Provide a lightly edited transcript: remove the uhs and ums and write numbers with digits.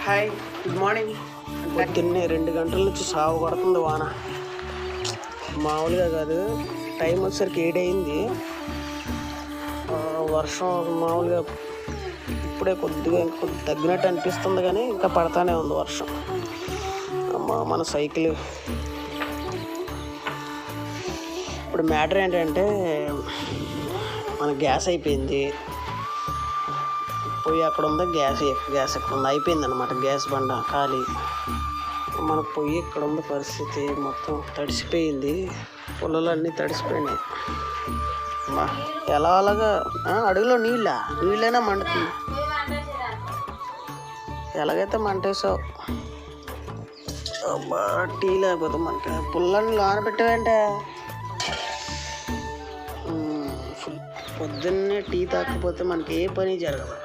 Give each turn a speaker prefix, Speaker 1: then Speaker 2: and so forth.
Speaker 1: Hi, good morning. పొద్దున్నే 2 గంటల నుంచి సాగు కొడుతుంది వాన. మామూలుగా కాదు, టైం వచ్చేసరికి 7 అయింది. వర్షం మామూలుగా ఇప్పుడే కొద్దిగా తగ్గినట్టు అనిపిస్తుంది, కానీ ఇంకా పడతానే ఉంది వర్షం. మన సైకిల్ ఇప్పుడు మ్యాటర్ ఏంటంటే, మన గ్యాస్ అయిపోయింది. పొయ్యి అక్కడ ఉంది, గ్యాస్ ఇక్కడ ఉంది, అయిపోయింది అనమాట. గ్యాస్ బండ ఖాళీ. మన పొయ్యి ఇక్కడ ఉంది. పరిస్థితి మొత్తం తడిసిపోయింది, పొలాలన్నీ తడిసిపోయినాయి. ఎలా అలాగా అడుగులో నీళ్ళైనా మండుతుంది. ఎలాగైతే మంటేసావు అబ్బా, టీ లేకపోతే మంట. పుల్లన్ని లోన పెట్టావంటే పొద్దున్నే టీ తాకపోతే మనకి ఏ పని జరగదు.